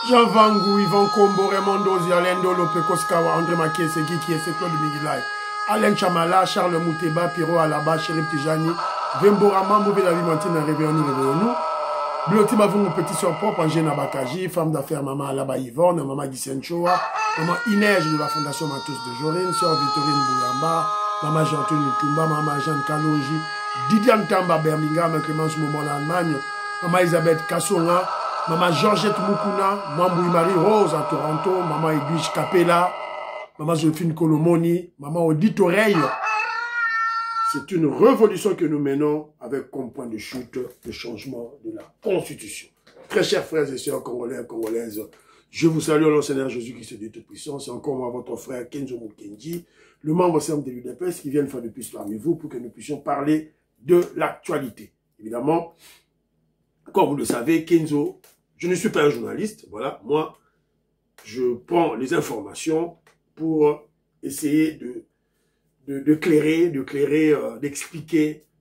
Jean Vangou, Yvan Kombo, Raymond Dozi, Alain Dolo, Pekoskawa, André Makiese, Kikiese, Claude Miguelay, Alain Chamala, Charles Mouteba, Piro Alaba, Chérif Tijani, Vemborama, Mouvé la Vimantine, Réveillons-nous. Bloti Bavou, petit soeur propre, Angène Abakaji, femme d'affaires, maman Alaba Yvonne, maman Gisenchoa, maman Inès de la Fondation Matos de Jorine, sœur Victorine Bouyamba, maman Jean-Antoine Tumba, maman Jeanne Kalonji, Didiane Tamba, Birmingham, Clémence Moumon, l'Allemagne, maman Elisabeth Kassonga, maman Georgette Moukouna, maman Marie Rose à Toronto, maman Edwige Capella, maman Josephine Colomoni, maman Odite Oreille. C'est une révolution que nous menons avec comme point de chute le changement de la Constitution. Très chers frères et sœurs congolais et congolaises, je vous salue au nom du Seigneur Jésus-Christ de toute puissance. C'est encore moi, votre frère Kenzo Mukenji, le membre simple de l'UDPS qui vient une fois de plus parmi vous pour que nous puissions parler de l'actualité. Évidemment, comme vous le savez, Kenzo, je ne suis pas un journaliste, voilà, moi, je prends les informations pour essayer d'expliquer,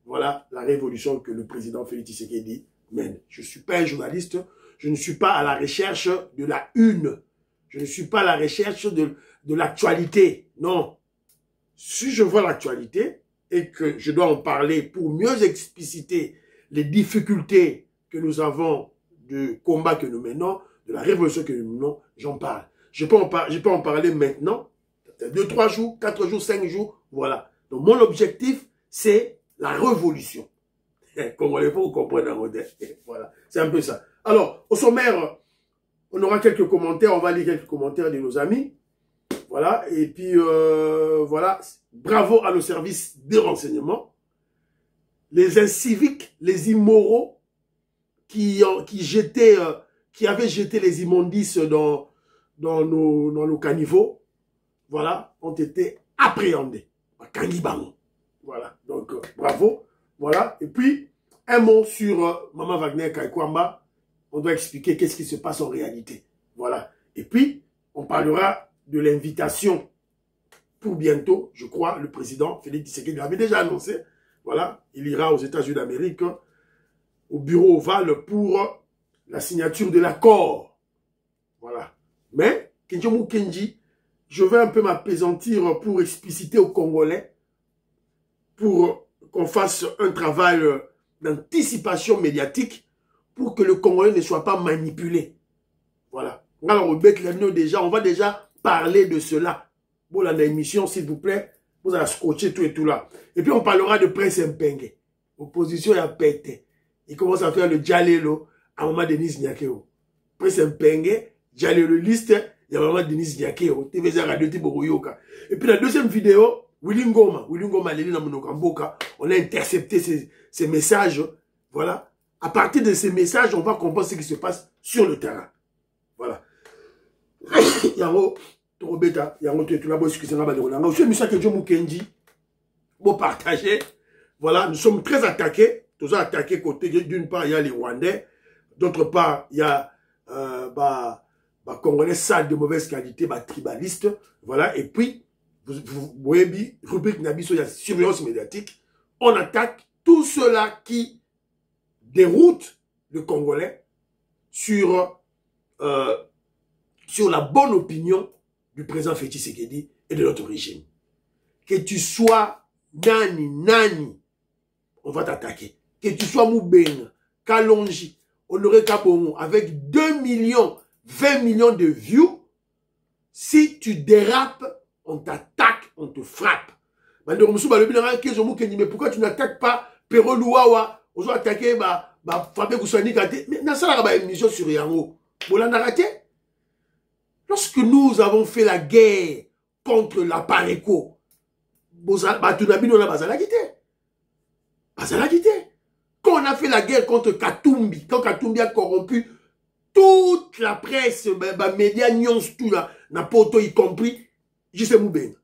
voilà, la révolution que le président Félix Tshisekedi mène. Je ne suis pas un journaliste, je ne suis pas à la recherche de la une, je ne suis pas à la recherche de l'actualité, non. Si je vois l'actualité et que je dois en parler pour mieux expliciter les difficultés que nous avons du combat que nous menons, de la révolution que nous menons, j'en parle. Je peux en parler maintenant, 2, 3 jours, 4 jours, 5 jours, voilà. Donc mon objectif, c'est la révolution. Congolais, pour vous comprendre, voilà, c'est un peu ça. Alors, au sommaire, on aura quelques commentaires, on va lire quelques commentaires de nos amis, voilà, et puis, voilà, bravo à nos services de renseignement, les inciviques, les immoraux, qui avaient jeté les immondices dans nos caniveaux, voilà, ont été appréhendés. Voilà, donc bravo, voilà. Et puis, un mot sur Maman Wagner Kaikwamba, on doit expliquer qu'est-ce qui se passe en réalité. Voilà. Et puis, on parlera de l'invitation pour bientôt, je crois, le président Félix Tshisekedi l'avait déjà annoncé, voilà, il ira aux États-Unis d'Amérique, au bureau ovale pour la signature de l'accord. Voilà. Mais, Kenzo Mukenji, je vais un peu m'apaisantir pour expliciter aux Congolais, pour qu'on fasse un travail d'anticipation médiatique, pour que le Congolais ne soit pas manipulé. Voilà. Alors, déjà, on va déjà parler de cela. Bon, là, l'émission, s'il vous plaît, vous allez scotcher tout et tout là. Et puis, on parlera de Prince Mpenge. Opposition a pété. Il commence à faire le Djalelo à Maman Denise Nyakeo. Prince Mpenge, Djalelo liste, il y a Maman Denise Nyakeo. TVZ Radio Tiboroyoka. Et puis la deuxième vidéo, Willy Ngoma, on a intercepté ces messages. Voilà. À partir de ces messages, on va comprendre ce qui se passe sur le terrain. Voilà. Yango, Torobeta, Yango, tu es là, excusez-moi, je suis M. Kenzo Mukenji. Bon, partager. Voilà, nous sommes très attaqués. Tous attaqués côté, d'une part, il y a les Rwandais, d'autre part, il y a Congolais sales de mauvaise qualité, tribalistes, voilà, et puis, vous voyez, rubrique Nabiso, il y a surveillance médiatique, on attaque tout cela qui déroute le Congolais sur la bonne opinion du président Félix Tshisekedi et de notre régime. Que tu sois nani, on va t'attaquer. Que tu sois Moubeng, Kalonji, Honoré Kabongo, avec 2 millions, 20 millions de views, si tu dérapes, on t'attaque, on te frappe. Mais pourquoi tu n'attaques pas Pero Louawa, on doit attaquer Fabé Goussani Kate, mais dans ça, il y a une émission sur Yango. Lorsque nous avons fait la guerre contre la Pareco, quand on a fait la guerre contre Katumbi, quand Katumbi a corrompu toute la presse, médias, nyons, tout là, Napoto y compris, je sais Moubeng.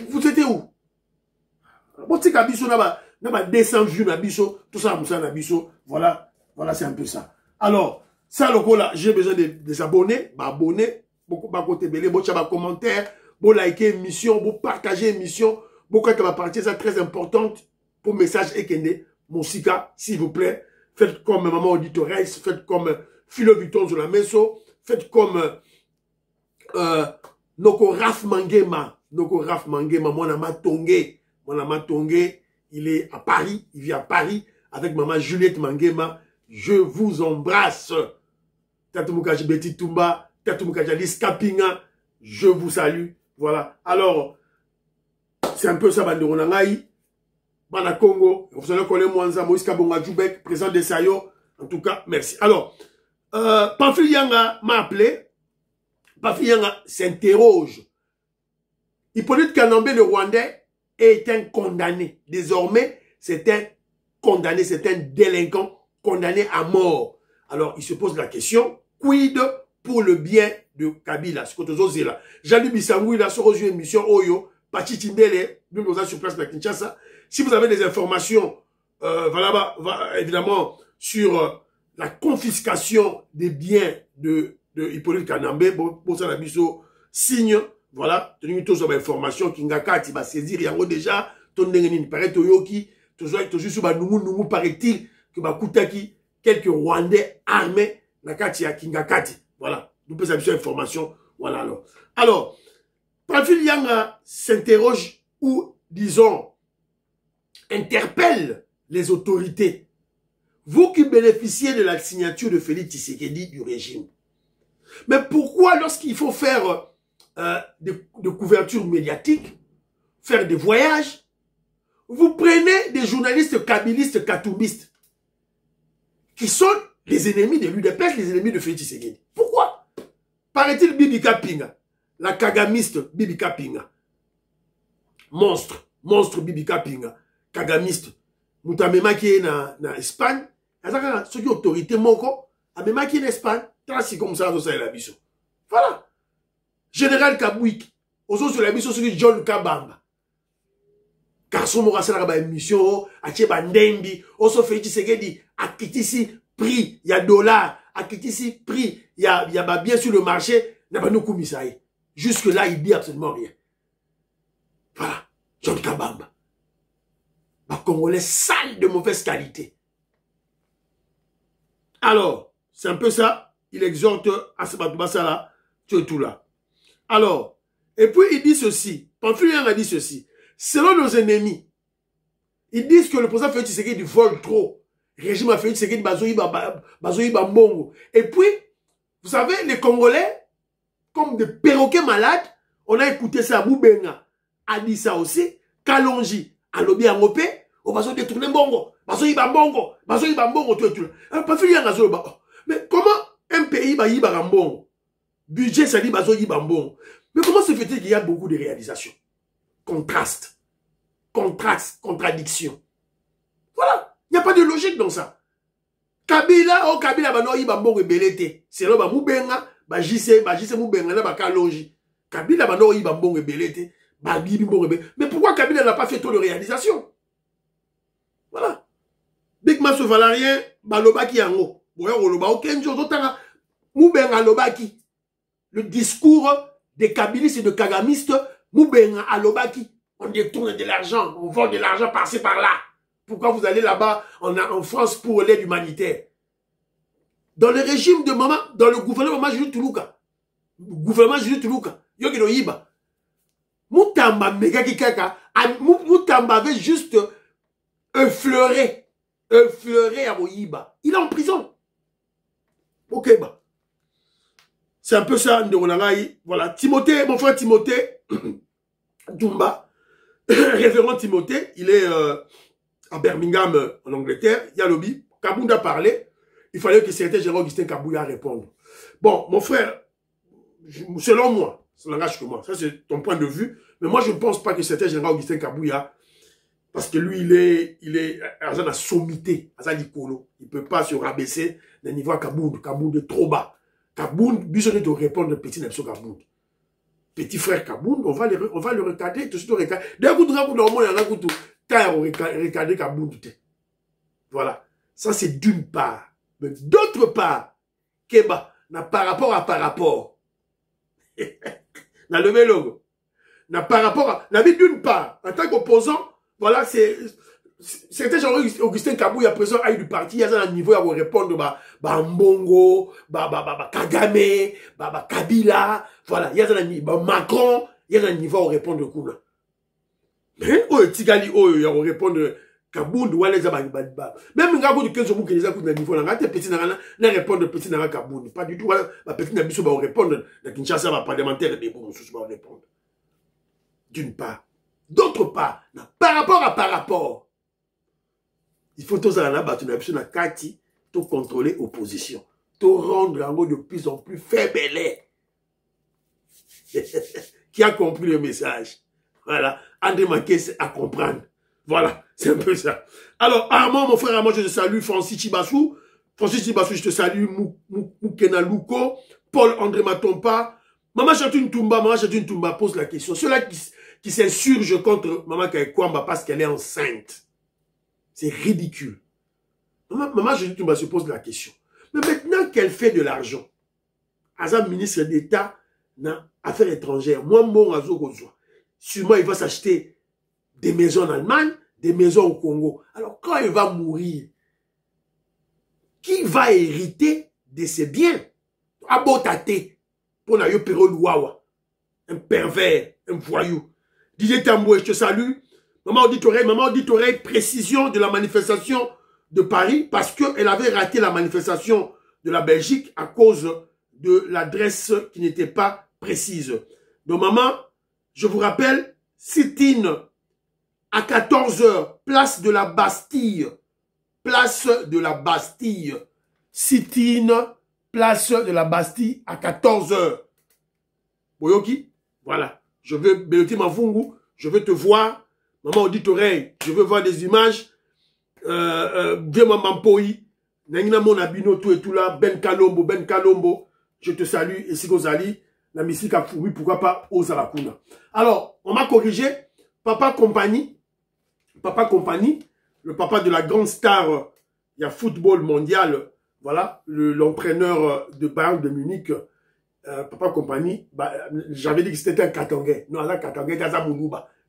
Vous étiez où? N'a 200 vues, tout ça, voilà, c'est un peu ça. Alors, ça, là, j'ai besoin des abonnés, abonnés, beaucoup, côté belé, beaucoup de commentaires, beaucoup liker émission, beaucoup partager émission, beaucoup de partie, c'est très importante pour message Ekende, Monsika, s'il vous plaît, faites comme maman auditoreille, faites comme Philo Vuitton sur la meso, faites comme Noko Raf Mangema, mon ama Tongé, il est à Paris, il vit à Paris avec maman Juliette Mangema. Je vous embrasse. Tatumukaji Betty Tumba, Tatumukaji Alice Kapinga, je vous salue. Voilà. Alors, c'est un peu ça, Banderonangaï. Bana Congo, vous allez connaître Mwanza, Moïse Kabonga Djoubek, président de Sayo. En tout cas, merci. Alors, Pamphile Yanga m'a appelé. Pamphile Yanga s'interroge. Hippolyte Kanambe, le Rwandais, est un condamné. Désormais, c'est un condamné, c'est un délinquant condamné à mort. Alors, il se pose la question, quid pour le bien de Kabila? Ce que tu as dit là. Jean-Luc Bissangou, il a sur une émission Oyo, Pachi Tindele, nous nous sur place de Kinshasa. Si vous avez des informations, évidemment, sur la confiscation des biens de Hippolyte Kanambe, pour ça, la biso signe, voilà, tenu tous les informations, Kingakati va saisir, yango déjà, ton n'engeni, paraît Toyoki, toujours sur Numu, paraît-il, que Bakutaki, quelques Rwandais armés, Nakati à Kingakati. Voilà, nous pouvons avoir information, voilà alors. Alors, Pamphile Yanga s'interroge ou, disons, interpelle les autorités. Vous qui bénéficiez de la signature de Félix Tshisekedi du régime. Mais pourquoi lorsqu'il faut faire de couverture médiatique, faire des voyages, vous prenez des journalistes kabilistes, katoumbistes, qui sont les ennemis de l'UDPS, les ennemis de Félix Tshisekedi. Pourquoi? Paraît-il Bibi Kapinga, la kagamiste Bibi Kapinga, monstre Bibi Kapinga, kagamiste, Moutamema qui est na Espagne, ceux qui ont autorité moko, Amema qui est en Espagne, c'est comme ça, ça la biso. Voilà. Général Kabouik, aux autres sur la biso, c'est John Kabamba. Garçon Morassa la émission, Ache Bandembi, Oso Félix Tshisekedi, Akitisi prix, il y a dollar, Akitisi prix, il y a bien sur le marché, n'a pas nous commissaire. Jusque là, il dit absolument rien. Voilà. John Kabamba. Congolais sale de mauvaise qualité. Alors, c'est un peu ça. Il exhorte à ce là, tout là. Alors, et puis il dit ceci. Pamphile a dit ceci. Selon nos ennemis, ils disent que le président Félix Tshisekedi vole trop. Le régime a Félix Tshisekedi bazoui bambongo. Et puis, vous savez, les Congolais, comme des perroquets malades, on a écouté ça. Moubenga a dit ça aussi. Kalonji a lobby en OP. On va se détourner bongo. Bazoui bambongo. Bazoui bambongo tout. Pamphile a dit mais comment un pays va y bambongo? Budget, ça dit bazoui bambongo. Mais comment se fait-il qu'il y a beaucoup de réalisations? Contraste. Contradiction. Voilà. Il n'y a pas de logique dans ça. Kabila, Kabila, bano y bambongo belete. C'est là, Moubenga, jise Moubenga, là, Kalonji. Kabila, bano y bambongo belete. Mais pourquoi Kabila n'a pas fait trop de réalisation? Voilà. Big Masso Valarien, Balobaki Yango. Moubenga Lobaki. Le discours des kabilistes et de kagamistes, Moubenga Alobaki. On détourne de l'argent, on vole de l'argent par-ci par-là. Pourquoi vous allez là-bas en France pour l'aide humanitaire? Dans le régime de maman, dans le gouvernement Jules Toulouka, Yogino Yiba, Moutamba Megaki Kaka, Moutamba avait juste effleuré à Moyiba. Il est en prison. Ok, bah. C'est un peu ça, Nderonangaï. Voilà, Timothée, mon frère Timothée, Dumba, révérend Timothée, il est à Birmingham, en Angleterre. Il y a lobby. Kabounda a parlé. Il fallait que le secrétaire général Augustin Kabouya réponde. Bon, mon frère, selon moi, ça n'engage que moi. Ça, c'est ton point de vue. Mais moi, je ne pense pas que le secrétaire général Augustin Kabouya, parce que lui, il est à la sommité, à l'icolo. Il ne peut pas se rabaisser d'un niveau à Kabound. Kabound est trop bas. Kabound, besoin de répondre petit Nepso Kabound. Petit frère Kabound, on va le regarder, tout de suite regarder. D'un coup, regarder Kabound. Voilà. Ça, c'est d'une part. Mais d'autre part, Keba, par rapport à par rapport. N'a levé logo. N'a par rapport à. N'a mis d'une part, en tant qu'opposant, voilà, c'est C'était genre Augustin Kabou, il y a présent à du parti, il y a un niveau à répondre, Mbongo, Kagame, Kabila, voilà, il y a un niveau, Macron, il y a un niveau à répondre Kuna. Mais, Tigali, il y a répondre Kabound, ou les Même Ngabou de 15 jours qui les a coupé niveau, n'a petit n'a répondre petit n'a Kabound. Pas du tout, petit n'a pas répondre, la Kinshasa va parlementaire des bons sous va répondre. D'une part. D'autre part, par rapport, il faut tous en abattre une option à Kati, tout contrôler l'opposition, tout rendre en de plus en plus faible. Qui a compris le message? Voilà. André Maké, c'est à comprendre. Voilà. C'est un peu ça. Alors, Armand, mon frère Armand, je te salue. Francis Chibassou. Francis Chibassou, je te salue. Moukena Louko. Paul André Matompa. Maman Chatune Toumba pose la question. Ceux-là qui s'insurgent contre Maman Kaekwamba parce qu'elle est enceinte. C'est ridicule. Maman Chatune Toumba se pose la question. Mais maintenant qu'elle fait de l'argent, Azam ministre d'État, dans affaires étrangères, moi, mon Azo Gozoa, sûrement il va s'acheter des maisons en Allemagne, des maisons au Congo. Alors quand il va mourir, qui va hériter de ses biens? Abotate, pour n'a yo Pero Louawa, un pervers, un voyou. Didier Tamboué, je te salue. Maman auditoreille, précision de la manifestation de Paris, parce qu'elle avait raté la manifestation de la Belgique à cause de l'adresse qui n'était pas précise. Donc maman, je vous rappelle, sit-in à 14 h, place de la Bastille. Place de la Bastille. Sit-in, place de la Bastille à 14 h. Boyoki, voilà. Je veux, Beloti Mafungu, je veux te voir. Maman auditoreille, je veux voir des images. Vraiment Mampoi, Nangina Monabino, tout et tout là, Ben Kalombo, je te salue, et si Gozali, la musique a fourri, pourquoi pas, Ozalakuna. Alors, on m'a corrigé, Papa Compagnie, le papa de la grande star, il y a football mondial, voilà, l'entraîneur de Bayern de Munich, Papa Compagnie, j'avais dit que c'était un Katangais. Non, là, Katangais,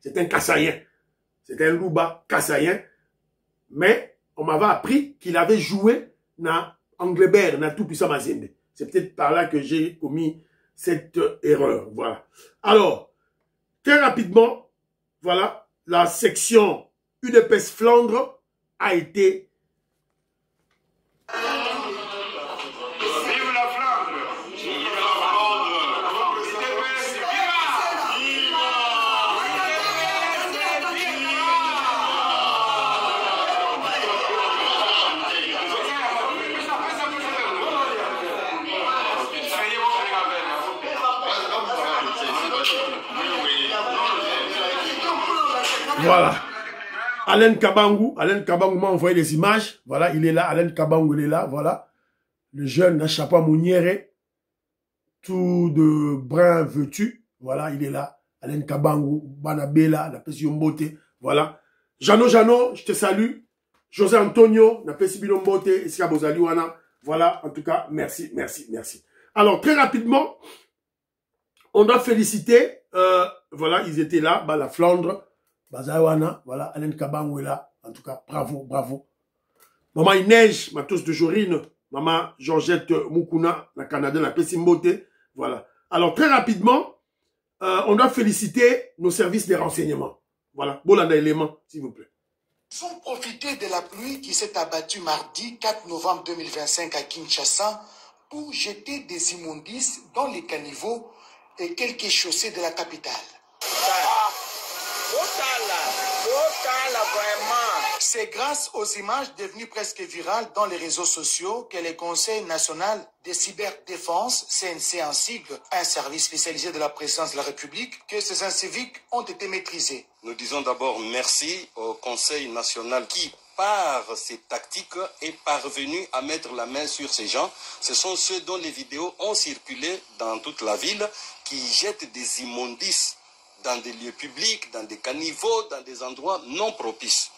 c'est un Kassayen. C'est un Louba Kassayen. Mais on m'avait appris qu'il avait joué dans Angleterre, dans tout puissant Mazembe. C'est peut-être par là que j'ai commis cette erreur. Voilà. Alors, très rapidement, voilà, la section UDPS Flandre a été... Voilà. Alain Kabangou m'a envoyé les images. Voilà, il est là. Alain Kabangou, il est là. Voilà. Le jeune n'a chapeau mounière, tout de brun vêtu. Voilà, il est là. Alain Kabangou, Banabela, la Pessi Mbote. Voilà. Jano, je te salue. José Antonio, la Pessi Mbote, Eska Bozaliwana. Voilà, en tout cas, merci. Alors, très rapidement, on doit féliciter, voilà, ils étaient là, la Flandre. Bazawana, voilà, Alain Kabangou est là. En tout cas, bravo. Maman il neige, ma tous de Jorine. Maman Georgette Mukuna, la Canadienne, la Pessimbote. Voilà. Alors, très rapidement, on doit féliciter nos services de renseignement. Voilà. Bolanda élément, s'il vous plaît. Ils ont profité de la pluie qui s'est abattue mardi 4 novembre 2025 à Kinshasa pour jeter des immondices dans les caniveaux et quelques chaussées de la capitale. C'est grâce aux images devenues presque virales dans les réseaux sociaux que le Conseil national de cyberdéfense, CNC en sigle, un service spécialisé de la présidence de la République, que ces inciviques ont été maîtrisés. Nous disons d'abord merci au Conseil national qui, par ses tactiques, est parvenu à mettre la main sur ces gens. Ce sont ceux dont les vidéos ont circulé dans toute la ville, qui jettent des immondices dans des lieux publics, dans des caniveaux, dans des endroits non propices.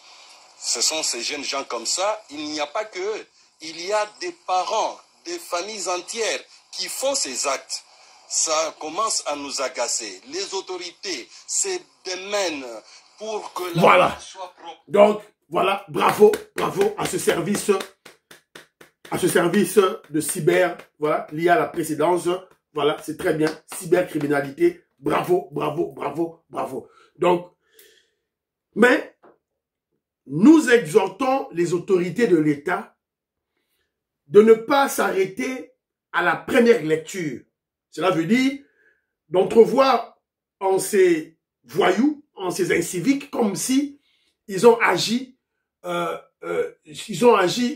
Ce sont ces jeunes gens comme ça. Il n'y a pas que eux. Il y a des parents, des familles entières qui font ces actes. Ça commence à nous agacer. Les autorités se démènent pour que la voilà. soit propre. Donc, Voilà, bravo, bravo à ce service de cyber, voilà, lié à la précédence. Voilà, c'est très bien. Cybercriminalité, bravo, bravo, bravo, bravo. Donc, mais nous exhortons les autorités de l'État de ne pas s'arrêter à la première lecture. Cela veut dire d'entrevoir en ces voyous, en ces inciviques, comme si ils ont agi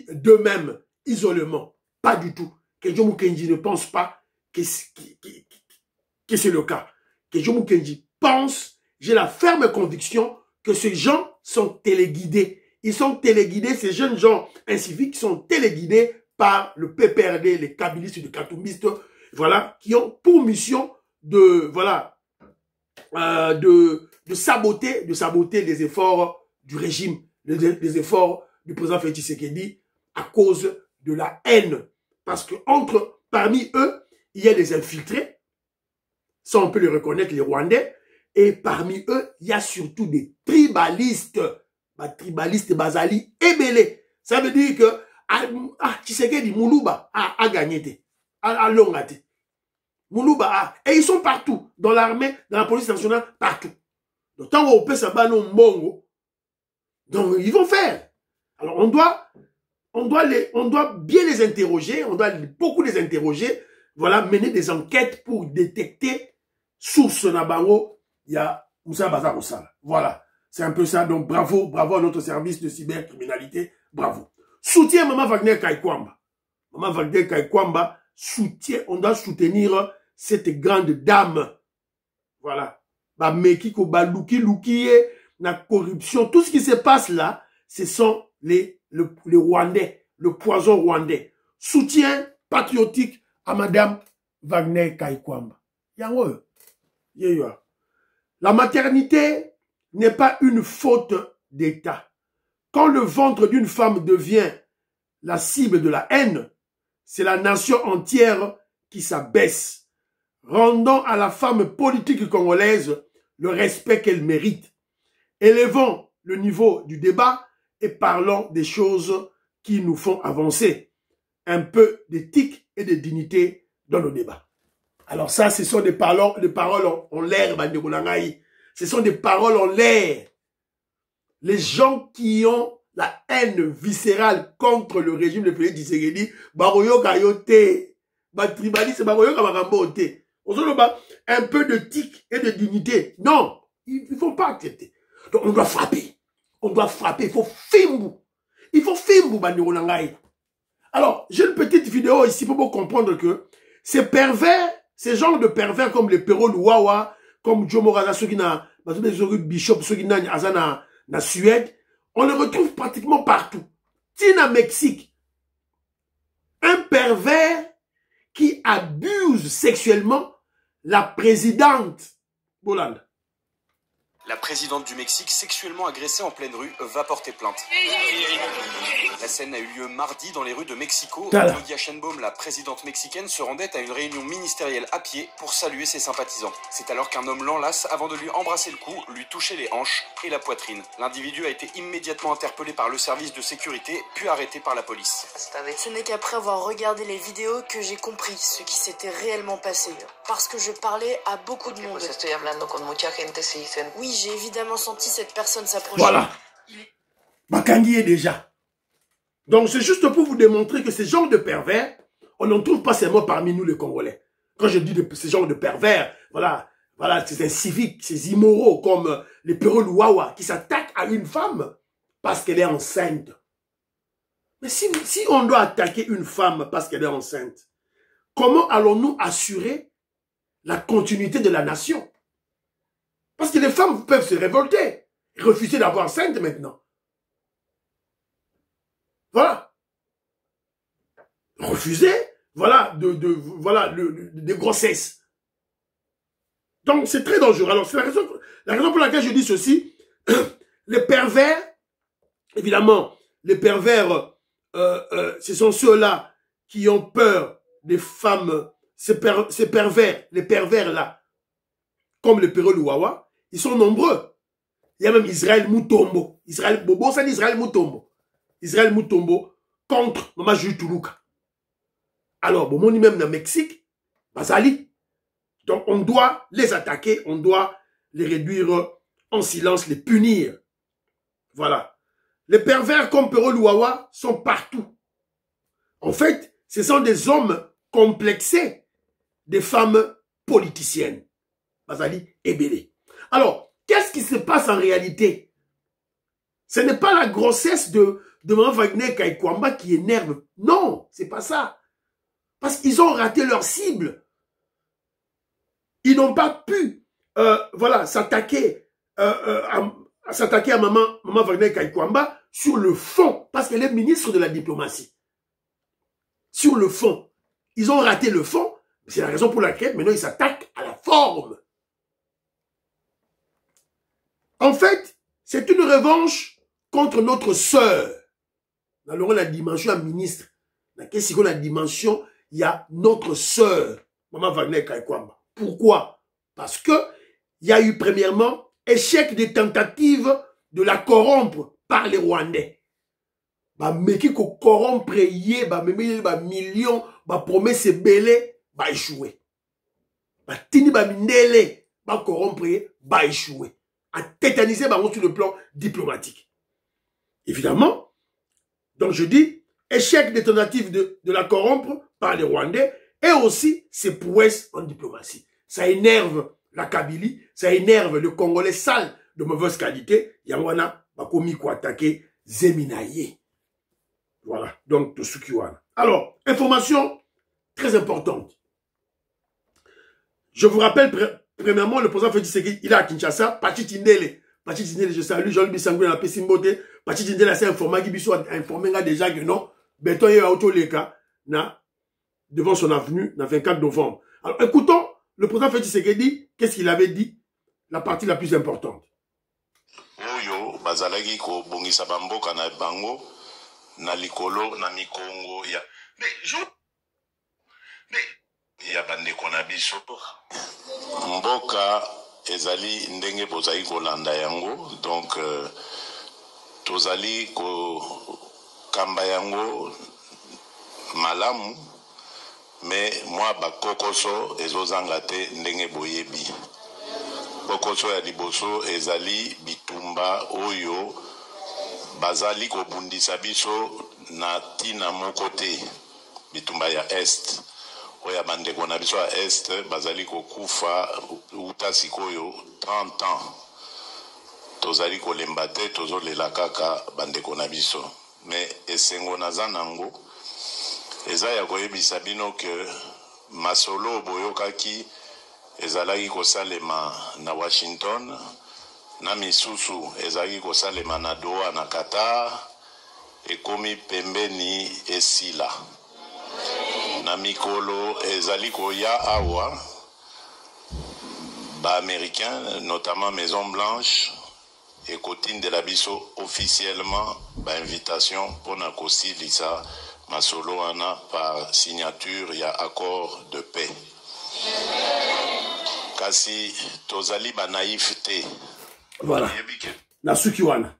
d'eux-mêmes, isolement. Pas du tout. Kejo Mukendi ne pense pas que c'est le cas. Kejo Mukendi pense, j'ai la ferme conviction que ces gens sont téléguidés. Ils sont téléguidés, ces jeunes gens inciviques sont téléguidés par le PPRD, les kabylistes, les katoumbistes, voilà, qui ont pour mission de, voilà, de saboter les efforts du régime, les efforts du président Félix Tshisekedi à cause de la haine. Parce que parmi eux, il y a des infiltrés, ça on peut le reconnaître, les Rwandais, et parmi eux, il y a surtout des tribalistes, tribalistes Bazali ébélés. Ça veut dire que Tshisekedi Moulouba a gagné, a longate. Moulouba, et ils sont partout, dans l'armée, dans la police nationale, partout. Donc, tant qu'on peut s'abattre mbongo, donc ils vont faire. Alors, on doit bien les interroger, on doit beaucoup les interroger, voilà, mener des enquêtes pour détecter source nabango, il y a Moussa Bazar Ossala. Voilà, c'est un peu ça. Donc, bravo, bravo à notre service de cybercriminalité, bravo. Soutien Maman Wagner Kaikwamba. Maman Wagner Kaikwamba, soutien, on doit soutenir cette grande dame. Voilà. Ba mekiko ba luki la corruption, tout ce qui se passe là, ce sont les Rwandais, le poison rwandais. Soutien patriotique à Madame Wagner Kaikwamba. Yango. La maternité n'est pas une faute d'État. Quand le ventre d'une femme devient la cible de la haine, c'est la nation entière qui s'abaisse, rendant à la femme politique congolaise le respect qu'elle mérite. Élevons le niveau du débat et parlons des choses qui nous font avancer. Un peu d'éthique et de dignité dans nos débats. Alors ça, ce sont des paroles en l'air, ce sont des paroles en l'air. Les gens qui ont la haine viscérale contre le régime de Félix Tshisekedi, un peu de tic et de dignité. Non, ils ne vont pas accepter. Donc on doit frapper. On doit frapper. Il faut fimbu. Il faut fimbu, Bandiro Nangai. Alors, j'ai une petite vidéo ici pour vous comprendre que ces pervers, ces genres de pervers comme les Perro Luwawa, comme Jomo Raza, ceux qui n'ont Bishop, ceux qui n'ont na Suède, on les retrouve pratiquement partout. Tina Mexique, un pervers qui abuse sexuellement la présidente Bolande. La présidente du Mexique, sexuellement agressée en pleine rue, va porter plainte. La scène a eu lieu mardi dans les rues de Mexico. Claudia Sheinbaum, la présidente mexicaine, se rendait à une réunion ministérielle à pied pour saluer ses sympathisants. C'est alors qu'un homme l'enlace avant de lui embrasser le cou, lui toucher les hanches et la poitrine. L'individu a été immédiatement interpellé par le service de sécurité, puis arrêté par la police. Ce n'est qu'après avoir regardé les vidéos que j'ai compris ce qui s'était réellement passé. Parce que je parlais à beaucoup de monde. Oui, j'ai évidemment senti cette personne s'approcher. Voilà. Bakangi est déjà. Donc c'est juste pour vous démontrer que ces genres de pervers, on n'en trouve pas seulement parmi nous les Congolais. Quand je dis ces genres de pervers, voilà, ces inciviques, ces immoraux comme les Perro Luwawa qui s'attaquent à une femme parce qu'elle est enceinte. Mais si on doit attaquer une femme parce qu'elle est enceinte, comment allons-nous assurer la continuité de la nation? Parce que les femmes peuvent se révolter, refuser d'avoir enceinte maintenant. Voilà. Refuser, voilà, de grossesse. Donc, c'est très dangereux. Alors, c'est la raison pour laquelle je dis ceci. Les pervers, évidemment, les pervers, ce sont ceux-là qui ont peur des femmes, ces pervers, les pervers-là, comme les Perro Luwawa, ils sont nombreux. Il y a même Israël Mutombo. Israël Bobo, c'est Israël Mutombo. Israël Mutombo contre Maman Jules Toulouka. Alors, bon, on est même dans le Mexique, Bazali. Donc, on doit les attaquer, on doit les réduire en silence, les punir. Voilà. Les pervers comme Pero Luawa sont partout. En fait, ce sont des hommes complexés, des femmes politiciennes. Bazali et Bélé. Alors, qu'est-ce qui se passe en réalité? Ce n'est pas la grossesse de Maman Wagner Kaikwamba qui énerve. Non, c'est pas ça. Parce qu'ils ont raté leur cible. Ils n'ont pas pu voilà, s'attaquer à Maman Wagner Kaikwamba sur le fond, parce qu'elle est ministre de la diplomatie. Sur le fond. Ils ont raté le fond, c'est la raison pour laquelle maintenant ils s'attaquent à la forme. En fait, c'est une revanche contre notre sœur. Dans la dimension ministre, dans la dimension, il y a notre sœur, Maman Wagner Kaikwamba. Pourquoi? Parce que il y a eu premièrement échec des tentatives de la corrompre par les Rwandais. Bah meki ko corrompre yé, bah millions, bah promesse belé, bah échoué. Bah tini bah mindele, bah corrompre yé, bah échoué. À tétaniser bah sur le plan diplomatique. Évidemment, donc je dis échec des tentatives de la corrompre par les Rwandais et aussi ses prouesses en diplomatie. Ça énerve la Kabylie, ça énerve le Congolais sale de mauvaise qualité. Yangwana bakomi ko attaquer Zeminaye. Voilà, donc tout ce qui wana. Alors, information très importante. Je vous rappelle premièrement le président Félix Tshisekedi, il est à Kinshasa, Pachi Tindele, je salue Jean-Louis Bissangou dans la Pessimbote, Pachi Tindele s'est informé, Gibiso a informé déjà que non, Béton est à Autoleka, devant son avenue, le 24 novembre. Alors, écoutons le président Félix Tshisekedi, qu'est-ce qu'il avait dit, la partie la plus importante. Oyo, bazalagi ko bongisa bamboka na bango, na likolo, na mikongo, ya. Mais, ya bande konabiso. Mboka, ezali ndenge bozali kolanda yango, donc, tozali ko kamba yango malamu, mais moi bakokoso ezozanga te ndenge boyebi. Bokoso ya liboso ezali bitumba oyo bazali ko bundisa biso na tina moko te. Bitumba ya est oya bandeko na biso ya est bazali ko kufa uta sikoyo 30 ans. Tozali ko lemba te tozolela kaka bandeko na biso. Mais esengo naza nango eza ya koyebisa bino ke masolo boyokaki ezalaki kosalema na Washington, na misusu ezalaki kosalema na Doha na Qatar, ekomi pembeni esila. Na mikolo ezali koya awa, ba américain, notamment Maison Blanche, ekotinde la biso officiellement ba invitation pona kosilisa masolo wana par signature ya accord de paix. Kasi tozali ba naïf te. Voilà. Nasukiwana.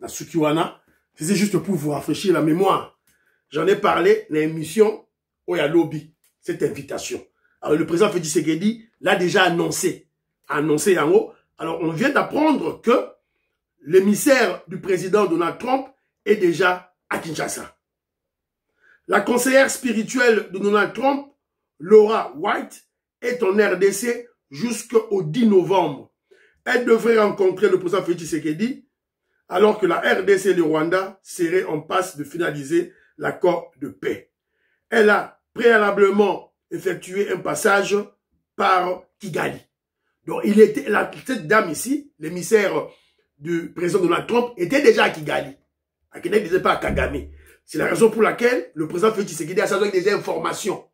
Nasukiwana, c'est juste pour vous rafraîchir la mémoire. J'en ai parlé dans l'émission Oya Lobby, cette invitation. Alors le président Félix Tshisekedi l'a déjà annoncé. Annoncé en haut. Alors on vient d'apprendre que l'émissaire du président Donald Trump est déjà à Kinshasa. La conseillère spirituelle de Donald Trump, Laura White, est en RDC jusqu'au 10 novembre. Elle devrait rencontrer le président Félix Tshisekedi alors que la RDC et le Rwanda seraient en passe de finaliser l'accord de paix. Elle a préalablement effectué un passage par Kigali. Donc, cette dame ici, l'émissaire du président Donald Trump, était déjà à Kigali. À Kigali, n'était pas à Kagame. C'est la raison pour laquelle le président Félix Tshisekedi a besoin des informations.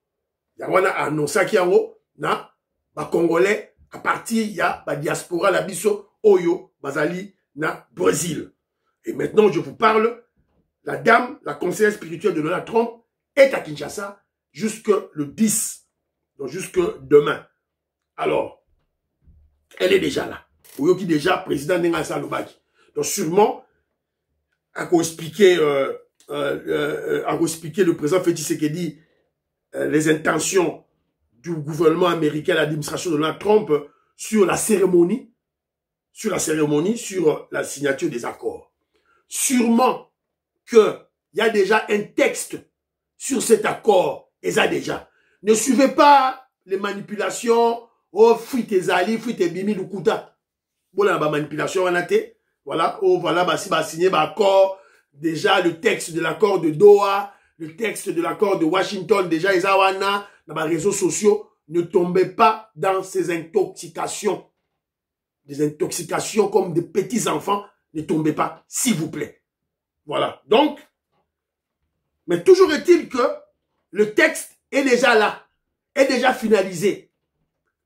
Il y a annoncé qu'il y a un Congolais, à partir il y a la diaspora, la biso, Oyo, Bazali, na Brésil. Et maintenant, je vous parle, la dame, la conseillère spirituelle de Donald Trump, est à Kinshasa jusque le 10. Donc, jusque demain. Alors, elle est déjà là. Oyoki déjà président Nenga Salobaki. Donc sûrement, à expliquer le président Félix Tshisekedi les intentions du gouvernement américain, l'administration de Donald Trump sur la cérémonie, sur la signature des accords. Sûrement qu'il y a déjà un texte sur cet accord, et ça déjà. Ne suivez pas les manipulations, oh, fuite zali, fuite bimi, lukuta. Voilà, la manipulation, on a été. Voilà, oh, voilà, bah, si, bah, signé, bah, accord. Déjà, le texte de l'accord de Doha, le texte de l'accord de Washington, déjà, les awana, dans les réseaux sociaux, ne tombez pas dans ces intoxications. Des intoxications comme des petits enfants, ne tombez pas, s'il vous plaît. Voilà. Donc, mais toujours est-il que le texte est déjà là, est déjà finalisé.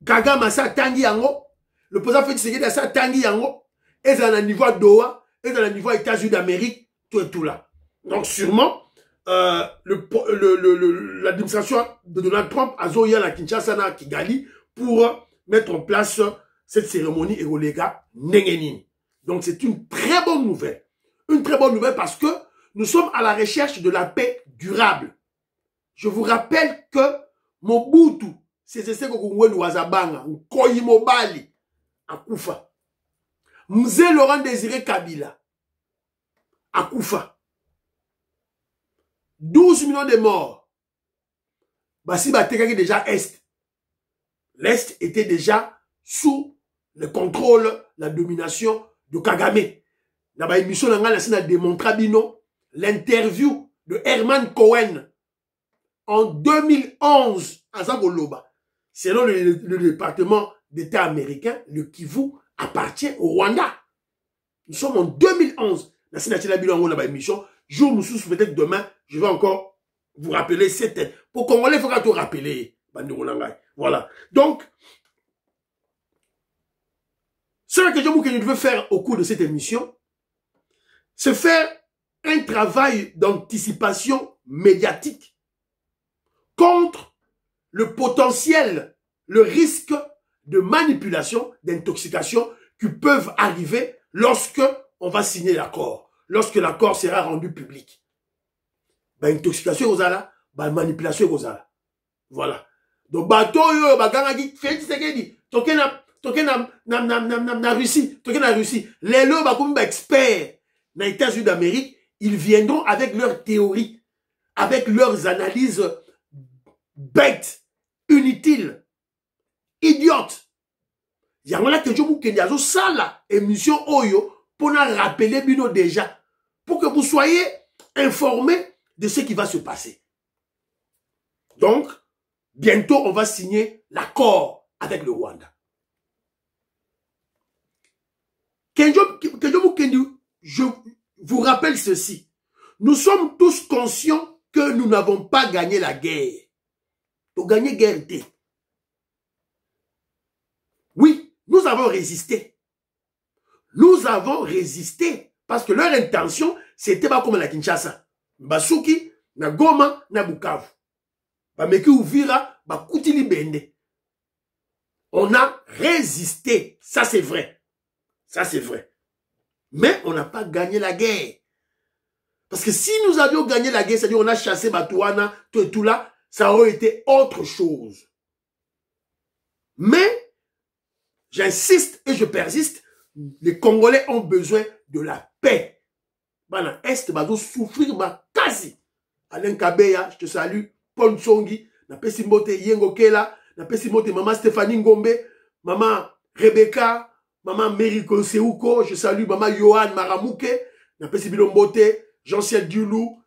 Gaga Massa Tangi Yango, le président Félix Tshisekedi a ça Tangi Yango, et dans le niveau Doha, et dans le niveau États-Unis d'Amérique, tout et tout là. Donc sûrement, l'administration de Donald Trump a zoya la Kinshasa na Kigali pour mettre en place cette cérémonie Egolega Nengenini. Donc c'est une très bonne nouvelle. Une très bonne nouvelle parce que nous sommes à la recherche de la paix durable. Je vous rappelle que Mobutu, c'est ce que nous Wazabanga, Nkoyi Mobali, Akufa. Mzee Laurent Désiré Kabila, Akufa. 12 millions de morts. Basi Batekaki déjà Est. L'Est était déjà sous le contrôle, la domination de Kagame. Dans l'émission, on a démontré l'interview de Herman Cohen en 2011 à Zagoloba. Selon le département d'État américain, le Kivu appartient au Rwanda. Nous sommes en 2011. Dans l'émission, jour nous peut-être demain, je vais encore vous rappeler cette. Pour Congolais, il faut tout rappeler. Voilà. Donc, ce que je veux faire au cours de cette émission, c'est faire un travail d'anticipation médiatique contre le potentiel, le risque de manipulation, d'intoxication qui peuvent arriver lorsque on va signer l'accord, lorsque l'accord sera rendu public. Bah, intoxication aux ala, bah, manipulation aux ala. Voilà. Donc, bateau yo, bah, gangagi, Félix Tshisekedi, token na Russie, token na Russie. Les lots, bah, comme experts dans les États-Unis d'Amérique, ils viendront avec leurs théories, avec leurs analyses bêtes, inutiles, idiotes. Il y a un que je vous dis, ça la émission Oyo, pour nous rappeler Bino déjà, pour que vous soyez informés de ce qui va se passer. Donc, bientôt, on va signer l'accord avec le Rwanda. Je vous rappelle ceci. Nous sommes tous conscients que nous n'avons pas gagné la guerre. Pour gagner la guerre, oui, nous avons résisté. Nous avons résisté parce que leur intention, c'était pas comme la Kinshasa. Basuki, na Goma, na Bukavu. Bameki Uvira, Bakutili Bende. On a résisté. Ça, c'est vrai. Ça, c'est vrai. Mais on n'a pas gagné la guerre. Parce que si nous avions gagné la guerre, c'est-à-dire on a chassé Batouana, tout et tout là, ça aurait été autre chose. Mais, j'insiste et je persiste, les Congolais ont besoin de la paix. Bana Est, bazo souffrir ma quasi. Alain Kabeya, je te salue. Paul Tsongi, na pesi mbote Yengo Kela, na pesi mbote maman Stéphanie Ngombe, maman Rebecca, maman Mary Koseuko, je salue maman Yohan Maramouke, na pesi bilombote Jean-Ciel Dioulou,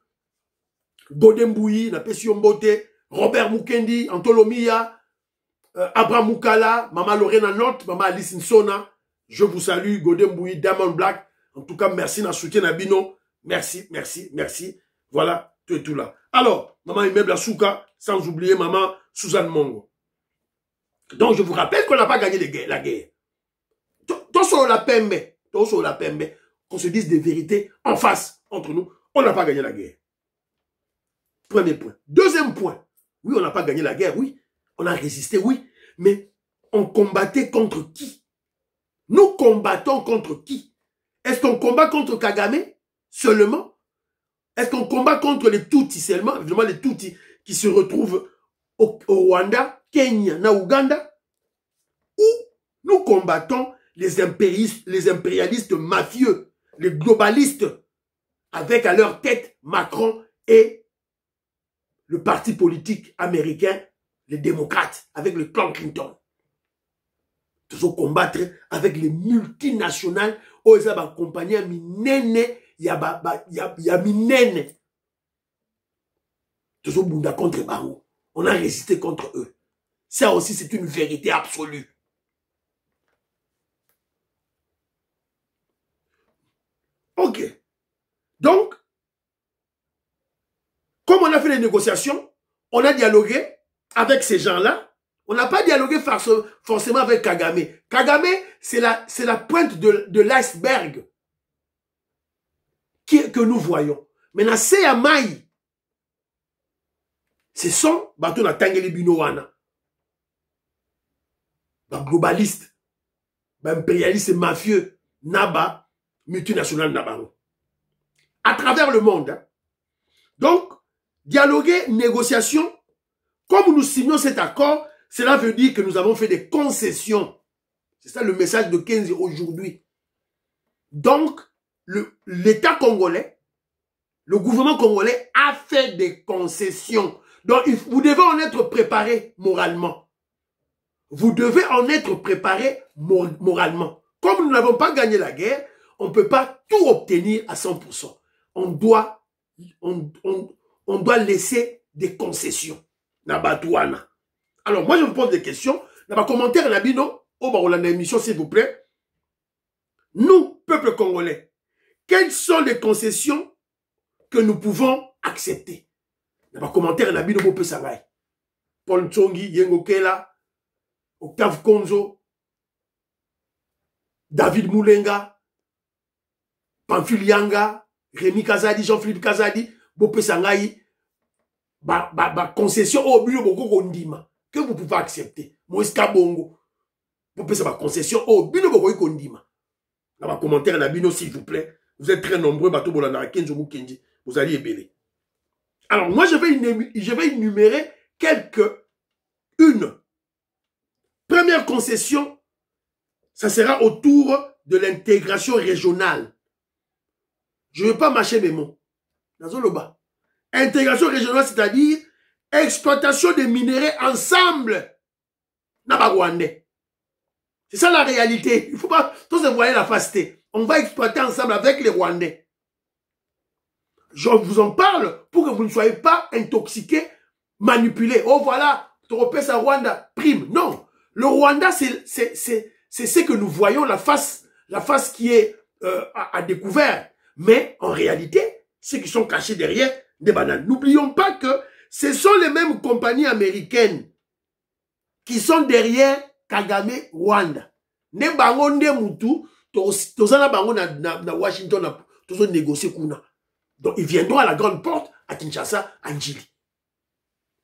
Godembouyi, na pesi mbote Robert Mukendi, Antolomia, Abraham Moukala, maman Lorena Note, maman Alice Nsona, je vous salue, Godembouyi, Diamond Black. En tout cas, merci na soutien na bino. Merci, merci, merci. Voilà, tout et tout là. Alors, maman Immeuble Souka, sans oublier maman Suzanne Mongo. Donc, je vous rappelle qu'on n'a pas gagné la guerre. Tous sur la pembe, qu'on se dise des vérités en face, entre nous, on n'a pas gagné la guerre. Premier point. Deuxième point. Oui, on n'a pas gagné la guerre, oui. On a résisté, oui. Mais on combattait contre qui? Nous combattons contre qui? Est-ce qu'on combat contre Kagame seulement? Est-ce qu'on combat contre les Tutsis seulement? Évidemment, les Tutsis qui se retrouvent au Rwanda, Kenya, na Ouganda? Ou nous combattons les impérialistes mafieux, les globalistes, avec à leur tête Macron et le parti politique américain, les démocrates, avec le clan Clinton. Nous allons combattre avec les multinationales, où ils ont accompagné à minene, ya minene. Nous allons bunda contre Bango. On a résisté contre eux. Ça aussi, c'est une vérité absolue. Ok. Donc, comme on a fait les négociations, on a dialogué avec ces gens-là. On n'a pas dialogué forcément avec Kagame. Kagame, c'est la pointe de l'iceberg que nous voyons. Maintenant, c'est à Maï. Ce sont, bateau na tangeli binowana. Ba globaliste, ba impérialiste mafieux, naba, multinational naba. À travers le monde. Hein. Donc, dialoguer, négociation, comme nous signons cet accord, cela veut dire que nous avons fait des concessions. C'est ça le message de Kenzi aujourd'hui. Donc, l'État congolais, le gouvernement congolais a fait des concessions. Donc, vous devez en être préparé moralement. Vous devez en être préparé moralement. Comme nous n'avons pas gagné la guerre, on ne peut pas tout obtenir à 100%. On doit laisser des concessions. Nabatouana. Alors, moi, je vous pose des questions. Dans ma commentaire, Nabino, au bas de l'émission, s'il vous plaît. Nous, peuple congolais, quelles sont les concessions que nous pouvons accepter? Dans ma commentaire, Nabino, Bope Sangay. Paul Ntsongi, Yengo Kela, Octave Konzo, David Moulenga, Pamphile Yanga, Rémi Kazadi, Jean-Philippe Kazadi, Bope Sangay, concession au bureau Boko Ndima. Que vous pouvez accepter. Moïse Kabongo. Vous pouvez faire concession au bino Boko Kondima. Dans ma commentaire, Nabino, s'il vous plaît. Vous êtes très nombreux, Bato Bolana, Kenzo Mukendi. Vous allez ébeler. Alors, moi, je vais énumérer une. Première concession, ça sera autour de l'intégration régionale. Je ne vais pas mâcher mes mots. Dans le bas. Intégration régionale, c'est-à-dire exploitation des minéraux ensemble. Nabagwande. C'est ça la réalité. Il ne faut pas tous envoyer la facité. On va exploiter ensemble avec les Rwandais. Je vous en parle pour que vous ne soyez pas intoxiqués, manipulés. Oh voilà, Toropes à Rwanda, prime. Non. Le Rwanda, c'est ce que nous voyons, la face qui est à découvert. Mais en réalité, ceux qui sont cachés derrière des bananes. N'oublions pas que ce sont les mêmes compagnies américaines qui sont derrière Kagame Rwanda. Ne bango nde mutu, tozana bango na Washington, tozo négocier kuna. Donc ils viendront à la grande porte à Kinshasa, à Njili.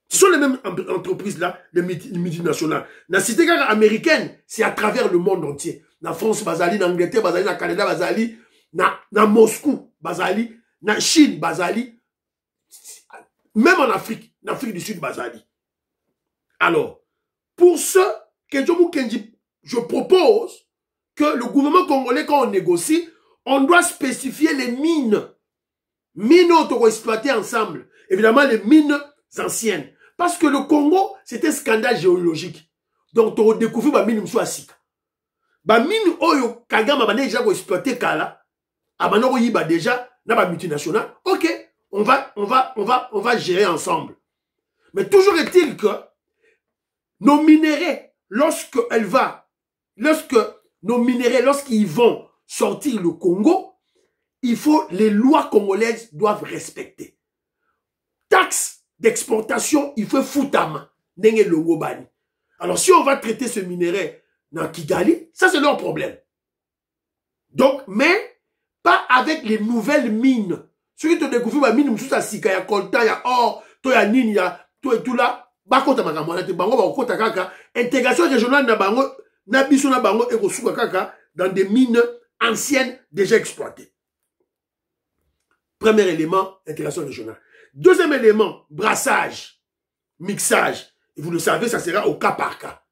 Ce sont les mêmes entreprises là, les multinationales. La cité américaine, c'est à travers le monde entier. Na France, Bazali, na Angleterre, Bazali, na Canada, Bazali, na Moscou, Bazali, na Chine, Bazali. Même en Afrique du Sud, Bazali. Alors, pour ce que je propose que le gouvernement congolais, quand on négocie, on doit spécifier les mines. Mines qu'on doit exploiter ensemble. Évidemment, les mines anciennes. Parce que le Congo, c'est un scandale géologique. Donc, on découvre les mines msouasika. Les mines, oyo, Kagame, déjà exploité Kala. Abano, yiba déjà, na ba multinationale. Ok. On va gérer ensemble. Mais toujours est-il que nos minéraux, lorsqu'ils vont sortir le Congo, les lois congolaises doivent respecter. Taxe d'exportation, il faut foutre à main. Alors si on va traiter ce minerai dans Kigali, ça c'est leur problème. Donc, mais pas avec les nouvelles mines. Ceux qui te découvrent, mine moussa sika, ya coltan, ya or, to ya nini, ya to et tout là, bakota makamwana te bango bakota kaka, intégration régionale na bango, na biso na bango eko suka kaka, dans des mines anciennes déjà exploitées. Premier élément, intégration régionale. Deuxième élément, brassage, mixage. Et vous le savez, ça sera au cas par cas.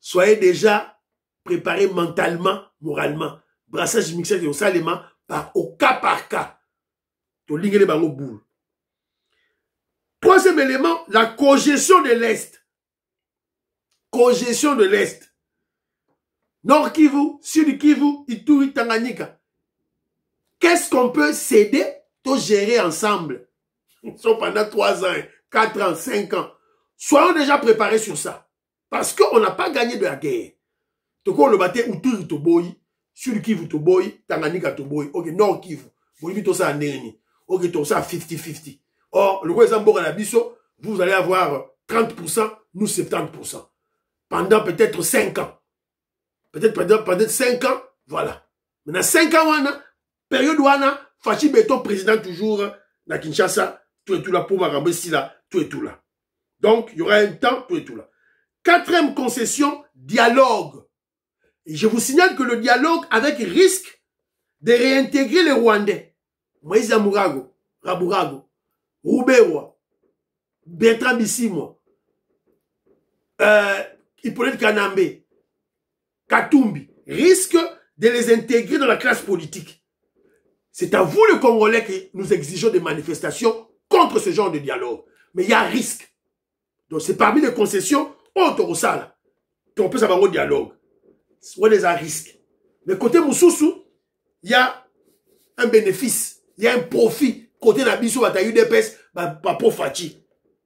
Soyez déjà préparés mentalement, moralement. Brassage, mixage et au salement au cas par cas. Troisième élément, la cogestion de l'Est. Cogestion de l'Est. Nord Kivu, Sud Kivu, Ituri, Tanganyika. Qu'est-ce qu'on peut céder pour gérer ensemble? Sont pendant 3 ans, 4 ans, 5 ans. Soyons déjà préparés sur ça. Parce qu'on n'a pas gagné de la guerre. Toko le battait Uturi Toboyi, Sud Kivu Toboyi, Tanganyika Toboyi. Ok, Nord Kivu. Bolivie tout ça en dernier. Ok, tout ça 50-50. Or, le Rwanda à la Bisso, vous allez avoir 30%, nous 70%. Pendant peut-être 5 ans. Peut-être 5 ans, voilà. Maintenant 5 ans, on a, période où on a, Fachi Beton, président toujours, na Kinshasa, tout et tout là, pour Marambe, si là, tout et tout là. Donc, il y aura un temps, tout et tout là. 4e concession, dialogue. Et je vous signale que le dialogue avec risque de réintégrer les Rwandais. Moïse Amurago, Raburago, Roubewa, Bertrand Bissimo, Hippolyte Kanambe, Katumbi, risque de les intégrer dans la classe politique. C'est à vous, les Congolais, que nous exigeons des manifestations contre ce genre de dialogue. Mais il y a risque. Donc, c'est parmi les concessions, Torosala, qu'on peut savoir au dialogue. C'est des risques. Mais côté Moussoussou, il y a un bénéfice, il y a un profit. Côté Nabiso, il y a eu des pèses, pas pour Fachi.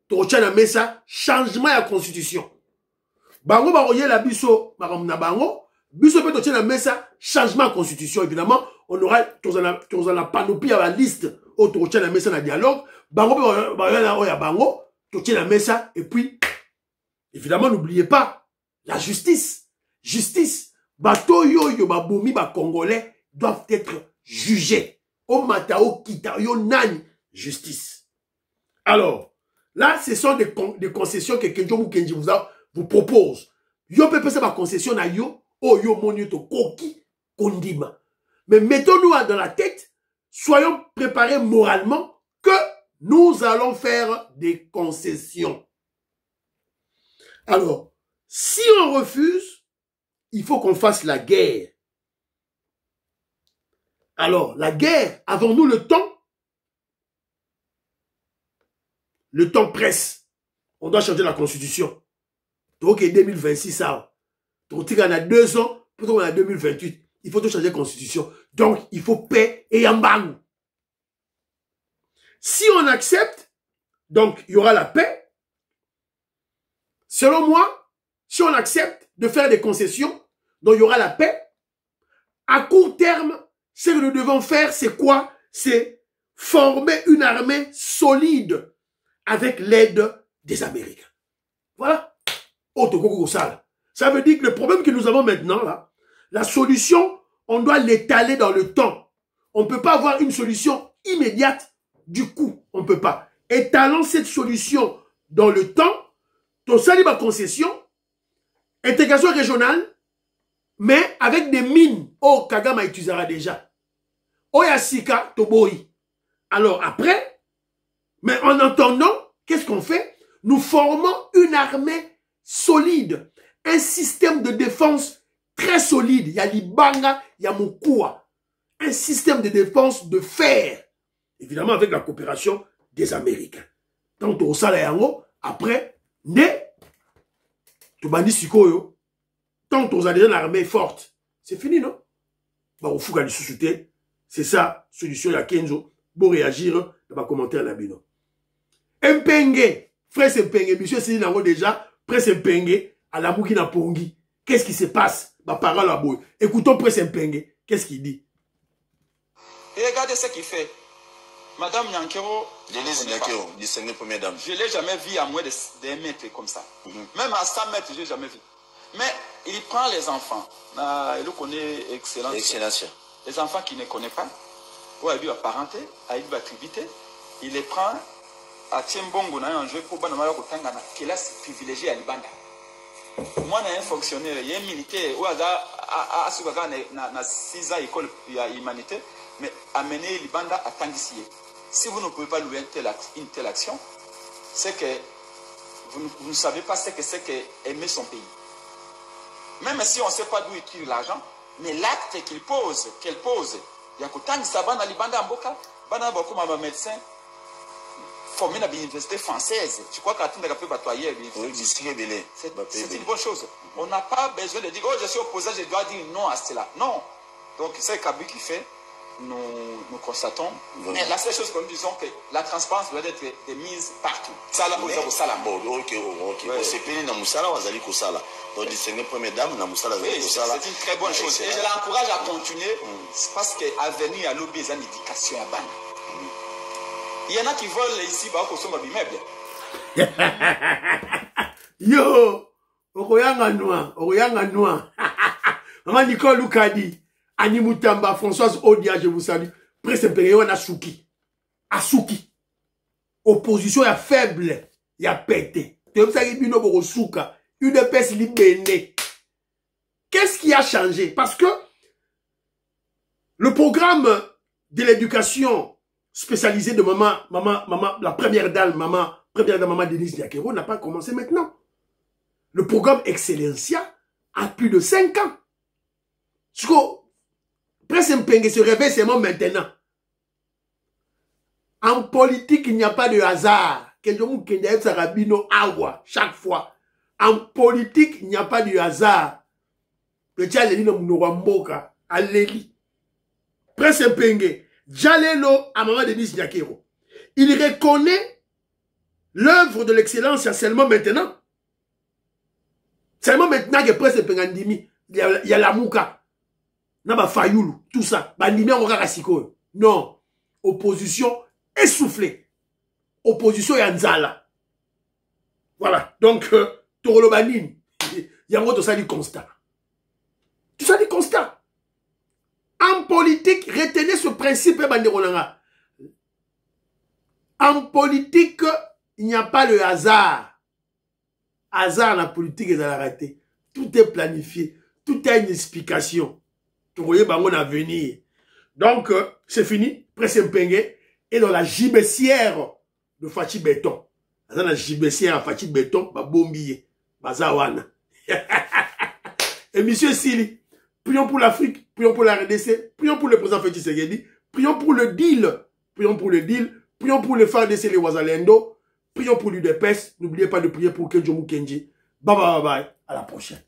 Torosala, mais ça, changement de la constitution. Bango, baroye la biso, na bango, biso peut totier la mesa, changement de constitution, évidemment, on aura, tous la panoplie à la liste, autour de la mesa na dialogue, bango, bango, totier la mesa, et puis, évidemment, n'oubliez pas, la justice, bato yo, baboumi, congolais, doivent être jugés, au matao, kita, yo nani, justice. Alors, là, ce sont des concessions que Kenjo Kenji vous propose. Yo peut faire ma concession à yo, oh yo mon yo to koki kondima. Mais mettons-nous dans la tête, soyons préparés moralement que nous allons faire des concessions. Alors, si on refuse, il faut qu'on fasse la guerre. Alors, la guerre, avons-nous le temps? Le temps presse. On doit changer la constitution. Donc, 2026, ça. Donc, on a 2 ans, plutôt qu'on a 2028. Il faut tout changer la constitution. Donc, il faut paix et embargo. Si on accepte, donc, il y aura la paix. Selon moi, si on accepte de faire des concessions, donc il y aura la paix. À court terme, ce que nous devons faire, c'est quoi? C'est former une armée solide avec l'aide des Américains. Voilà. Ça veut dire que le problème que nous avons maintenant, là, la solution, on doit l'étaler dans le temps. On ne peut pas avoir une solution immédiate du coup. On ne peut pas. Étalons cette solution dans le temps, ton saliba concession, intégration régionale, mais avec des mines. Oh, Kagama utilisera déjà. Oh, Yasika, Toboi. Alors après, mais en attendant, qu'est-ce qu'on fait? Nous formons une armée solide, un système de défense très solide. Il y a Libanga, il y a Mukua. Un système de défense de fer. Évidemment avec la coopération des Américains. Tant au Salayango, après, tu bandis Sikoyo, tant aux déjà une armée forte. C'est fini, non? Bah, au fouga du sous-souté, c'est ça, solution à Kenzo, pour réagir, dans ma commentaire là, bino. Mpenge, frère Mpenge, monsieur Sini Nango déjà, Presse Mpenge, à la Moukina Pongi. Qu'est-ce qui se passe? Ma parole à bout. Écoutons Presse Mpenge. Qu'est-ce qu'il dit? Et regardez ce qu'il fait. Madame Nyankero. Denise Nyankero, distinguée première dame. Je ne l'ai jamais vu à moins de 1 mètre comme ça. Même à 100 mètres, je ne l'ai jamais vu. Mais il prend les enfants. Il le connaît excellence. Excellence. Les enfants qui ne connaissent pas. Ou à lui apparenté, à lui attributé. Il les prend à Tiembongo, on a un jeu pour Banamara Kotangana, qui est là privilégié à Libanda. Moi, on a un fonctionnaire, il y a un militaire, ou à à ce moment na 6 ans école de humanité, mais amener Libanda à Tangisie. Si vous ne pouvez pas louer une telle action, c'est que vous ne savez pas ce que c'est qu'aimer son pays. Même si on ne sait pas d'où il tire l'argent, mais l'acte qu'elle pose, il y a que Tangisie à Libanda Mboka, Bana beaucoup de médecins formés dans l'université française. Je crois qu'à tout le monde c'est une bonne chose. On n'a pas besoin de dire, oh, je suis opposé, je dois dire non à cela. Non. Donc, c'est Kabi qui fait, nous constatons. Mais la seule chose que nous disons, que la transparence doit être mise partout. Ça, là, au Salam. Ok. C'est pénible dans Moussala, on a dit Kosala. Donc, distinguer première dame, dans Moussala, c'est une très bonne chose. Et je l'encourage à continuer, parce qu'à venir à l'objet, il y a une éducation à Bana. Il y en a qui volent ici, bah, au sommet du meuble. Yo! Okoyanga noir. Maman Nicole Lukadi, Annie Moutamba, Françoise Odia, je vous salue. Presque période Asuki. Opposition est faible, il y a pété. Une peste libérée. Qu'est-ce qui a changé? Parce que le programme de l'éducation spécialisée de maman, la première dame, maman Denise Diakero n'a pas commencé maintenant. Le programme Excellencia a plus de 5 ans. Parce que Prince Mpenge se réveille seulement maintenant. En politique, il n'y a pas de hasard. Chaque fois. En politique, il n'y a pas de hasard. Prince Mpenge, Jalelo à maman Denise Diakero. Il reconnaît l'œuvre de l'excellence seulement maintenant. Seulement maintenant que Prince Mpenge il y a la Mouka. Naba Fayoulou, tout ça. Bandimi Rasiko. Non. Opposition essoufflée. Opposition Yanzala. Voilà. Donc, Torolo Banine. Il y a un autre constat. Tout ça dit constat. En politique, retenez ce principe, Banderonanga. En politique, il n'y a pas le hasard. Hasard, la politique est à rater. Tout est planifié. Tout a une explication. Vous voyez, on a venir. Donc, c'est fini. Prince Mpenge est dans la gibecière de Fachi Béton. Dans la gibecière à Fachi Béton, bah bombier. Bazawana. Et monsieur Sili, prions pour l'Afrique, prions pour la RDC, prions pour le président Félix Tshisekedi, prions pour le deal. Prions pour le deal. Prions pour le FARDC, les Ouazalendo. Prions pour l'UDPS. N'oubliez pas de prier pour Kenjomu Kenji. Bye bye bye. À la prochaine.